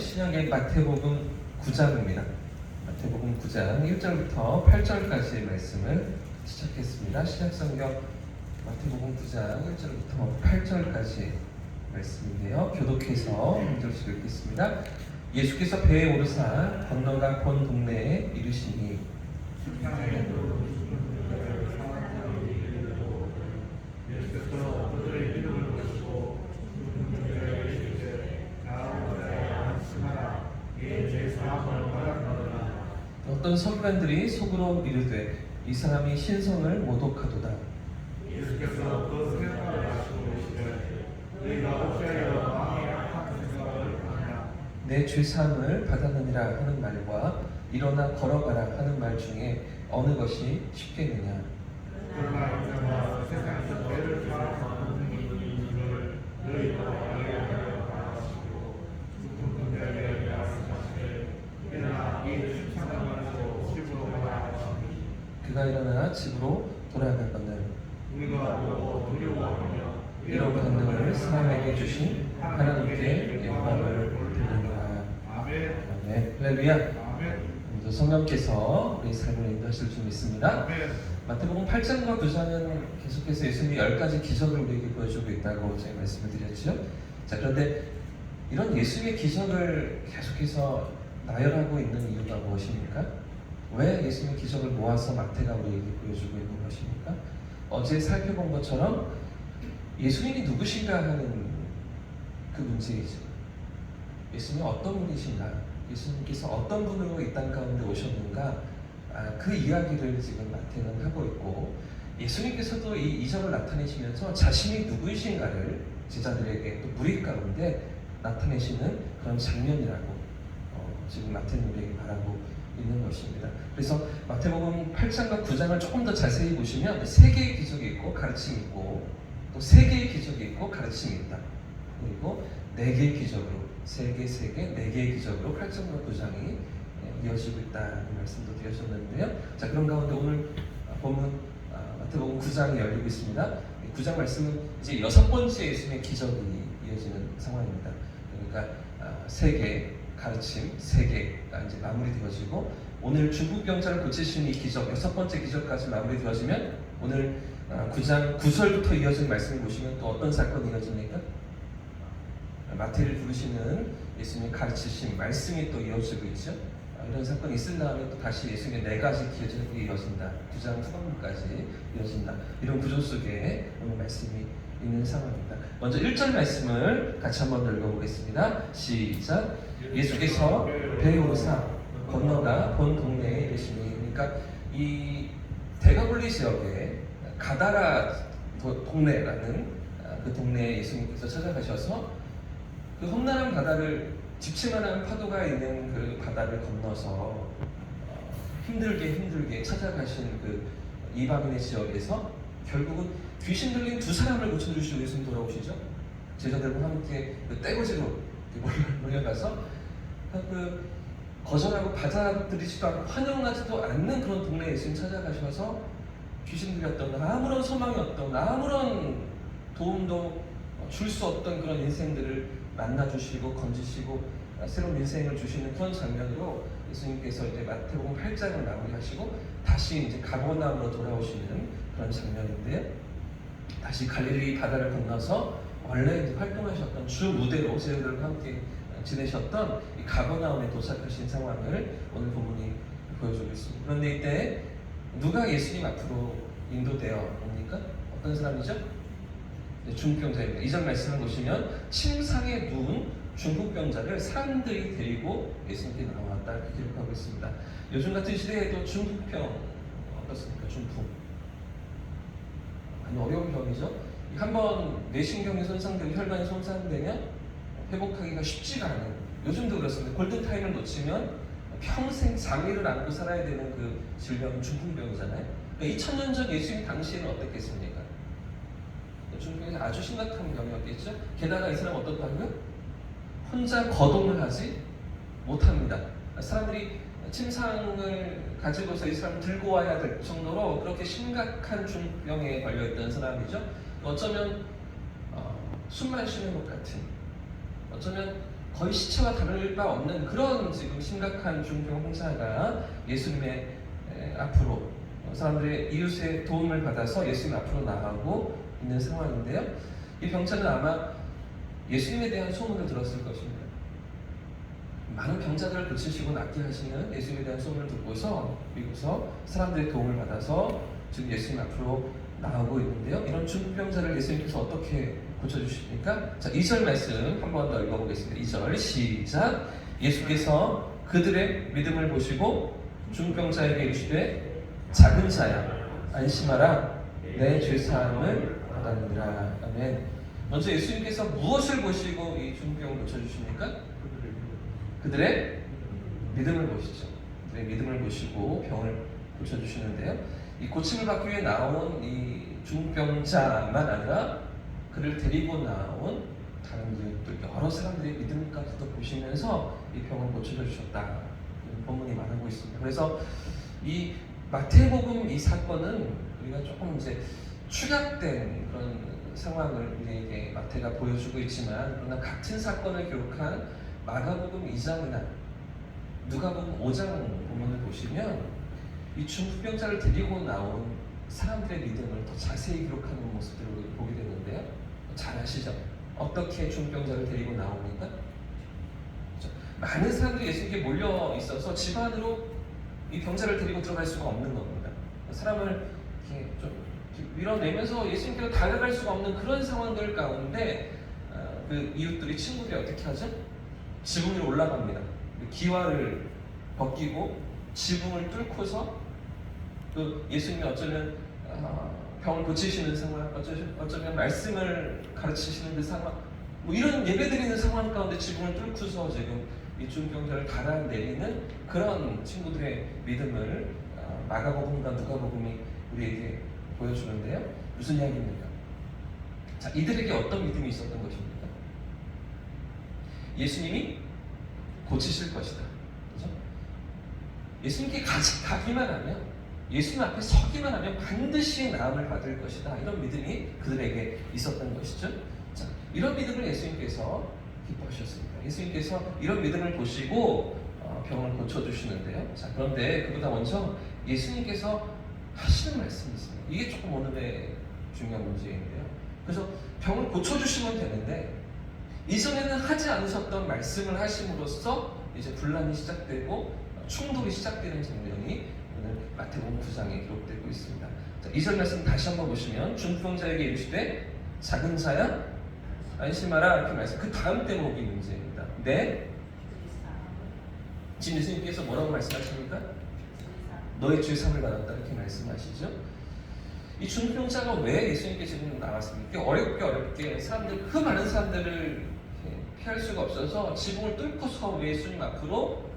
신약의 마태복음 9장입니다. 마태복음 9장 1절부터 8절까지의 말씀을 시작했습니다. 신약성경 마태복음 9장 1절부터 8절까지 말씀인데요. 교독해서 한 절씩 읽겠습니다. 예수께서 배에 오르사 건너가 본 동네에 이르시니 어떤 서기관들이 속으로 이르되 이 사람이 신성을 모독하도다. 예수께서 그 생각을 아시고 계시되 너희가 어찌하여 마음에 악한 생각을 하냐. 내 죄사함을 받았느니라 하는 말과 일어나 걸어가라 하는 말 중에 어느 것이 쉽겠느냐. 그러나 인자가 세상에서 죄를 사랑하는 이들을 너희가 알게 하시고 죽은 자에게 말씀하시되 일어나 이 심상한 말로 집으로 가라 하시니 그가 일어나 집으로 돌아가거늘 우리가 보고 두려워하며 이런 권능을 사람에게 주신 하나님께 영광을 돌리노라. 아멘. 아멘. 할렐루야. 아멘. 먼저 성령께서 우리 삶을 인도하실 줄 믿습니다. 아멘. 마태복음 8장과 9장은 계속해서 예수님이 10가지 기적을 우리에게 보여주고 있다고 제가 말씀을 드렸죠. 자, 그런데 이런 예수님의 기적을 계속해서 나열하고 있는 이유가 무엇입니까? 왜 예수님의 기적을 모아서 마태가 우리에게 보여주고 있는 것입니까? 어제 살펴본 것처럼 예수님이 누구신가 하는 그 문제이죠. 예수님이 어떤 분이신가? 예수님께서 어떤 분으로 이 땅 가운데 오셨는가? 그 이야기를 지금 마태는 하고 있고, 예수님께서도 이 이적을 나타내시면서 자신이 누구이신가를 제자들에게 또 무리 가운데 나타내시는 그런 장면이라고 지금 마태는 우리에게 말하고 있는 것입니다. 그래서 마태복음 8장과 9장을 조금 더 자세히 보시면 3개의 기적이 있고 가르침이 있고, 또 3개의 기적이 있고 가르침이 있다. 그리고 4개의 기적으로 3개, 4개의 기적으로 8장과 9장이 이어지고 있다는 말씀도 드렸었는데요. 자, 그런 가운데 오늘 보면 마태복음 9장이 열리고 있습니다. 9장 말씀은 이제 6번째 예수님의 기적이 이어지는 상황입니다. 그러니까 3개 가르침, 3개가 이제 마무리되어지고, 오늘 중풍병자를 고치시는 이 기적, 6번째 기적까지 마무리되어지면 오늘 9장 9절부터 이어진 말씀을 보시면 또 어떤 사건이 이어집니까? 마태를 부르시는 예수님의 가르치신 말씀이 또 이어지고 있죠. 이런 사건이 있은 다음에 또 다시 예수님의 4가지 기적이 이어진다. 9장 후반부까지 이어진다. 이런 구조 속에 오늘 말씀이 있는 상황입니다. 먼저 1절 말씀을 같이 한번 읽어보겠습니다. 시작. 예수께서 배에 오르사 건너가 본 동네에 이르시니. 그러니까 이 대가볼리 지역에 가다라 동네라는 그 동네에 예수님께서 찾아가셔서 그 험난한 바다를, 집치만한 파도가 있는 그 바다를 건너서 힘들게 찾아가신 그 이방인의 지역에서 결국은 귀신 들린 2사람을 고쳐주시고 예수님 돌아오시죠. 제자들과 함께 그 떼거지로 몰려가서 그 거절하고 받아들이지도 않고 환영하지도 않는 그런 동네에 예수님 찾아가셔서 귀신 들렸던, 아무런 소망이 없던, 아무런 도움도 줄 수 없던 그런 인생들을 만나주시고 건지시고 새로운 인생을 주시는 그런 장면으로 예수님께서 이제 마태복음 8장을 마무리하시고 다시 이제 가버나움으로 돌아오시는 그런 장면인데요. 다시 갈릴리 바다를 건너서 원래 이제 활동하셨던 주 무대로 제자들과 함께 지내셨던 이 가버나움에 도착하신 상황을 오늘 본문이 보여주고 있습니다. 그런데 이때 누가 예수님 앞으로 인도되어 옵니까? 어떤 사람이죠? 중풍병자입니다. 이전 말씀을 보시면 침상에 누운 중풍병자를 사람들이 데리고 예수님께 나왔다 이렇게 기록하고 있습니다. 요즘 같은 시대에도 중풍병 어떻습니까? 중풍 아니 어려운 병이죠. 한번 뇌신경이 손상되고 혈관이 손상되면 회복하기가 쉽지가 않은, 요즘도 그렇습니다. 골든타임을 놓치면 평생 장애를 안고 살아야 되는 그 질병은 중풍병이잖아요. 그러니까 2000년 전 예수님 당시에는 어떻겠습니까? 중풍이 아주 심각한 병이었겠죠. 게다가 이 사람은 어떻다고요? 혼자 거동을 하지 못합니다. 사람들이 침상을 가지고서 이 사람을 들고 와야 될 정도로 그렇게 심각한 중병에 걸려있던 사람이죠. 어쩌면 숨만 쉬는 것 같은, 어쩌면 거의 시체와 다를 바 없는 그런 지금 심각한 중병 홍사가 예수님의 앞으로 사람들의 이웃의 도움을 받아서 예수님 앞으로 나가고 있는 상황인데요. 이 병자는 아마 예수님에 대한 소문을 들었을 것입니다. 많은 병자들을 고치시고 낫게 하시는 예수님에 대한 소문을 듣고서 사람들의 도움을 받아서 지금 예수님 앞으로 나오고 있는데요. 이런 중병자를 예수님께서 어떻게 고쳐주십니까? 자, 2절 말씀 한 번 더 읽어보겠습니다. 2절 시작. 예수께서 그들의 믿음을 보시고 중병자에게 이르시되 작은 자야 안심하라 내 죄사함을 받았느니라. 아멘. 먼저 예수님께서 무엇을 보시고 이 중병을 고쳐주십니까? 그들의 믿음을 보시죠. 그들의 믿음을 보시고 병을 고쳐주시는데요. 이 고침을 받기 위해 나온 이 중병자만 아니라 그를 데리고 나온 다른 이웃들 여러 사람들의 믿음까지도 보시면서 이 병을 고쳐주셨다. 이런 본문이 말하고 있습니다. 그래서 이 마태복음 이 사건은 우리가 조금 이제 축약된 그런 상황을 우리에게 마태가 보여주고 있지만 그러나 같은 사건을 기록한 마가복음 2장이나 누가복음 5장 본문을 보시면 이 중풍병자를 데리고 나온 사람들의 믿음을 더 자세히 기록하는 모습들을 보게 되는데요. 잘 아시죠? 어떻게 중풍병자를 데리고 나옵니까? 그렇죠? 많은 사람들이 예수님께 몰려 있어서 집 안으로 이 병자를 데리고 들어갈 수가 없는 겁니다. 사람을 이렇게 좀 밀어내면서 예수님께로 다가갈 수가 없는 그런 상황들 가운데 그 이웃들이 친구들이 어떻게 하죠? 지붕 위로 올라갑니다. 기와를 벗기고 지붕을 뚫고서 또 예수님이 어쩌면 병을 고치시는 상황, 어쩌면 말씀을 가르치시는 그 상황, 뭐 이런 예배드리는 상황 가운데 지붕을 뚫고서 지금 이 중병자를 달아내리는 그런 친구들의 믿음을 마가복음과 누가복음이 우리에게 보여주는데요. 무슨 이야기입니까? 자, 이들에게 어떤 믿음이 있었던 것입니까? 예수님이 고치실 것이다. 그렇죠? 예수님께 가기만 하면, 예수님 앞에 서기만 하면 반드시 나음을 받을 것이다. 이런 믿음이 그들에게 있었던 것이죠. 자, 이런 믿음을 예수님께서 기뻐하셨습니다. 예수님께서 이런 믿음을 보시고 병을 고쳐주시는데요. 자, 그런데 그보다 먼저 예수님께서 하시는 말씀이 있습니다. 이게 조금 오늘의 중요한 문제인데요. 그래서 병을 고쳐주시면 되는데 이전에는 하지 않으셨던 말씀을 하심으로써 이제 분란이 시작되고 충돌이 시작되는 장면이 오늘 마태복음 9장에 기록되고 있습니다. 자, 2절 말씀 다시 한번 보시면 중풍자에게 이르시되 작은 자야 안심하라 이렇게 말씀. 그 다음 대목이 문제입니다. 네? 지금 예수님께서 뭐라고 말씀하십니까? 너의 죄 사함을 받았다 이렇게 말씀하시죠. 이 중풍자가 왜 예수님께 지금 나왔습니까? 어렵게 사람들, 그 많은 사람들을 피할 수가 없어서 지붕을 뚫고서 왜 예수님 앞으로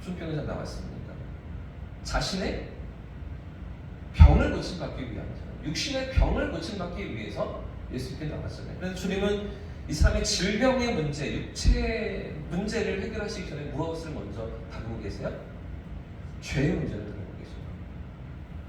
중풍자 나왔습니까? 자신의 병을 고침받기 위함이죠. 육신의 병을 고침받기 위해서 예수님께 나왔잖아요. 그래서 주님은 이 사람의 질병의 문제, 육체의 문제를 해결하시기 전에 무엇을 먼저 다루고 계세요? 죄의 문제를 다루고 계십니다.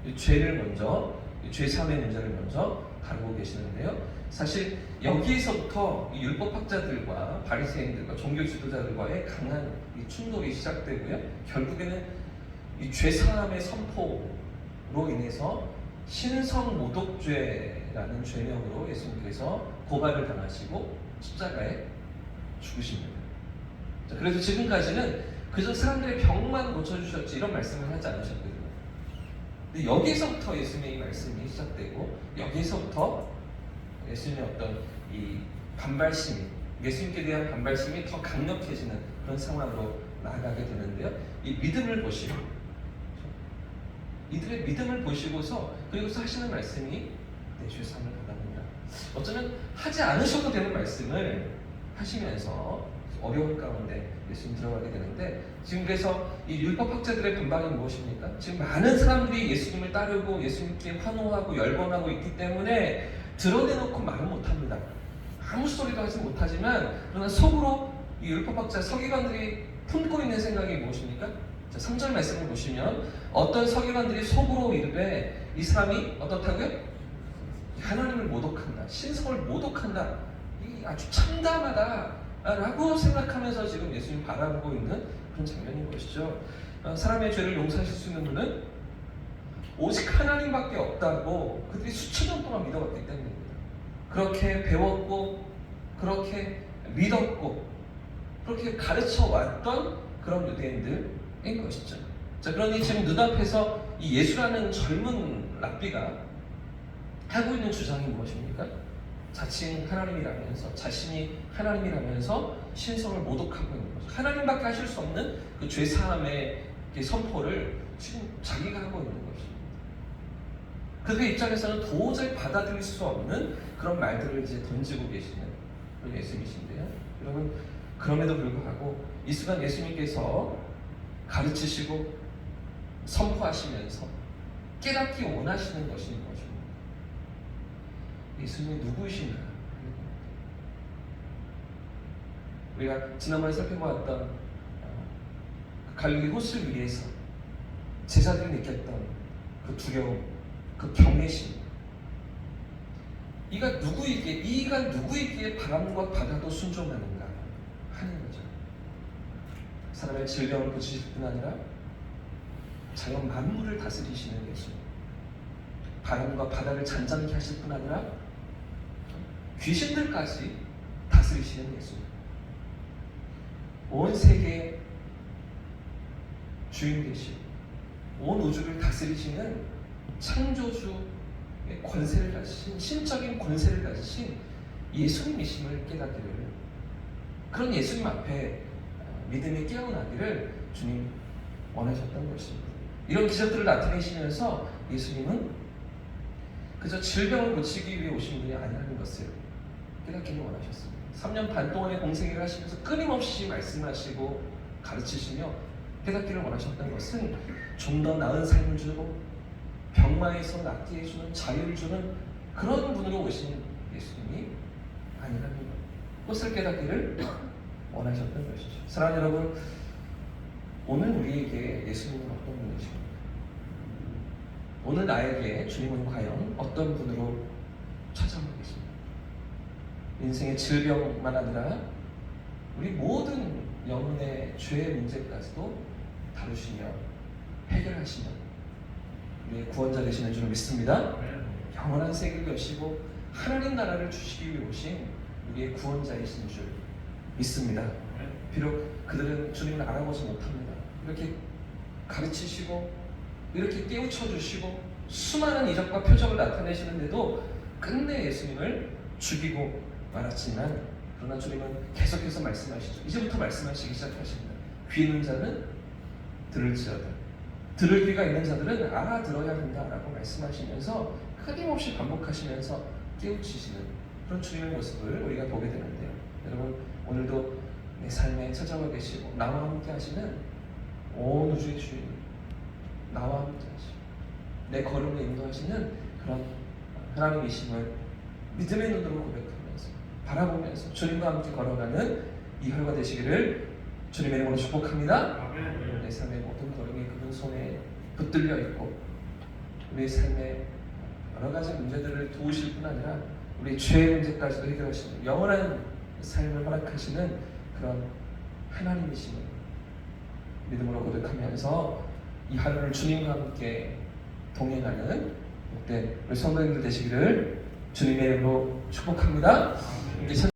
이 죄를 먼저, 죄 사함의 문제를 먼저 다루고 계시는데요. 사실 여기에서부터 이 율법학자들과 바리새인들과 종교 지도자들과의 강한 이 충돌이 시작되고요. 결국에는 이 죄 사함의 선포로 인해서 신성모독죄라는 죄명으로 예수님께서 고발을 당하시고 십자가에 죽으십니다. 자, 그래서 지금까지는 그저 사람들의 병만 고쳐주셨지 이런 말씀을 하지 않으셨거든요. 근데 여기에서부터 예수님의 이 말씀이 시작되고 여기에서부터 예수님의 어떤 이 반발심이, 예수님께 대한 반발심이 더 강력해지는 그런 상황으로 나아가게 되는데요. 이 믿음을 보시고, 이들의 믿음을 보시고서 그리고서 하시는 말씀이 내 죄 사함을 받았느니라. 어쩌면 하지 않으셔도 되는 말씀을 하시면서 어려운 가운데 예수님 들어가게 되는데, 지금 그래서 이 율법학자들의 반발은 무엇입니까? 지금 많은 사람들이 예수님을 따르고 예수님께 환호하고 열번하고 있기 때문에 드러내놓고 말은 못합니다. 아무 소리도 하지 못하지만 그러나 속으로 이 율법학자 서기관들이 품고 있는 생각이 무엇입니까? 자, 3절 말씀을 보시면 어떤 서기관들이 속으로 이르되 이 사람이 어떻다고요? 하나님을 모독한다, 신성을 모독한다, 이 아주 참담하다, 라고 생각하면서 지금 예수님 바라보고 있는 그런 장면인 것이죠. 사람의 죄를 용서하실 수 있는 분은 오직 하나님밖에 없다고 그들이 수천 년 동안 믿어왔기 때문입니다. 그렇게 배웠고 그렇게 믿었고 그렇게 가르쳐 왔던 그런 유대인들인 것이죠. 자, 그러니 지금 눈앞에서 이 예수라는 젊은 랍비가 하고 있는 주장이 무엇입니까? 자칭 하나님이라면서 자신이 하나님이라면서 신성을 모독하고 있는 거죠. 하나님밖에 하실 수 없는 그 죄사함의 선포를 지금 자기가 하고 있는 것입니다. 그들의 입장에서는 도저히 받아들일 수 없는 그런 말들을 이제 던지고 계시는 그런 예수님이신데요. 여러분, 그럼에도 불구하고 이 순간 예수님께서 가르치시고 선포하시면서 깨닫기 원하시는 것이 무엇입니까? 예수님이 누구이신가? 우리가 지난번에 살펴보았던 갈릴리 호수를 위해서 제자들이 느꼈던 그 두려움, 그 경외심, 이가 누구이기에 바람과 바다도 순종하는가 하는 거죠. 사람의 질병을 고치실 뿐 아니라 자연 만물을 다스리시는 예수님, 바람과 바다를 잔잔케 하실 뿐 아니라 귀신들까지 다스리시는 예수님, 온 세계의 주인 되시고 온 우주를 다스리시는 창조주의 권세를 가지신, 신적인 권세를 가지신 예수님이심을 깨닫기를, 그런 예수님 앞에 믿음이 깨어나기를 주님 원하셨던 것입니다. 이런 기적들을 나타내시면서 예수님은 그저 질병을 고치기 위해 오신 분이 아니라는 것을 깨닫기를 원하셨습니다. 3년 반 동안의 공생애를 하시면서 끊임없이 말씀하시고 가르치시며 깨닫기를 원하셨던 것은 좀 더 나은 삶을 주고 병마에서 낫게 해주는 자유를 주는 그런 분으로 오신 예수님이 아니라는 것을 깨닫기를 원하셨던 것이죠. 사랑하는 여러분, 오늘 우리에게 예수님은 어떤 분이십니까? 오늘 나에게 주님은 과연 어떤 분으로 찾아오고 계십니까? 인생의 질병만 아니라 우리 모든 영혼의 죄의 문제까지도 다루시며 해결하시며 우리의 구원자 되시는 줄 믿습니다. 영원한 세계를 여시고 하나님 나라를 주시기 위해 오신 우리의 구원자이신 줄 믿습니다. 비록 그들은 주님을 알아보지 못합니다. 이렇게 가르치시고 이렇게 깨우쳐 주시고 수많은 이적과 표적을 나타내시는데도 끝내 예수님을 죽이고 말았지만, 그러나 주님은 계속해서 말씀하시죠. 이제부터 말씀하시기 시작하십니다. 귀 있는 자는 들을지어다. 들을 귀가 있는 자들은 알아들어야 한다라고 말씀하시면서 끊임없이 반복하시면서 깨우치시는 그런 주님의 모습을 우리가 보게 되는데요. 여러분, 오늘도 내 삶에 찾아와 계시고 나와 함께 하시는 온 우주의 주인, 나와 함께 하시고 내 걸음을 인도하시는 그런 하나님이심을 믿음의 눈으로 고백하면서 바라보면서 주님과 함께 걸어가는 이 혈과 되시기를 주님의 이름으로 축복합니다. 내 삶의 모든 걸음이 그분 손에 붙들려 있고 우리의 삶의 여러 가지 문제들을 도우실 뿐 아니라 우리 죄의 문제까지도 해결하시는 영원한 삶을 허락하시는 그런 하나님이심을 믿음으로 고백하면서 이 하루를 주님과 함께 동행하는 우리 성도님들 되시기를 주님의 이름으로 축복합니다.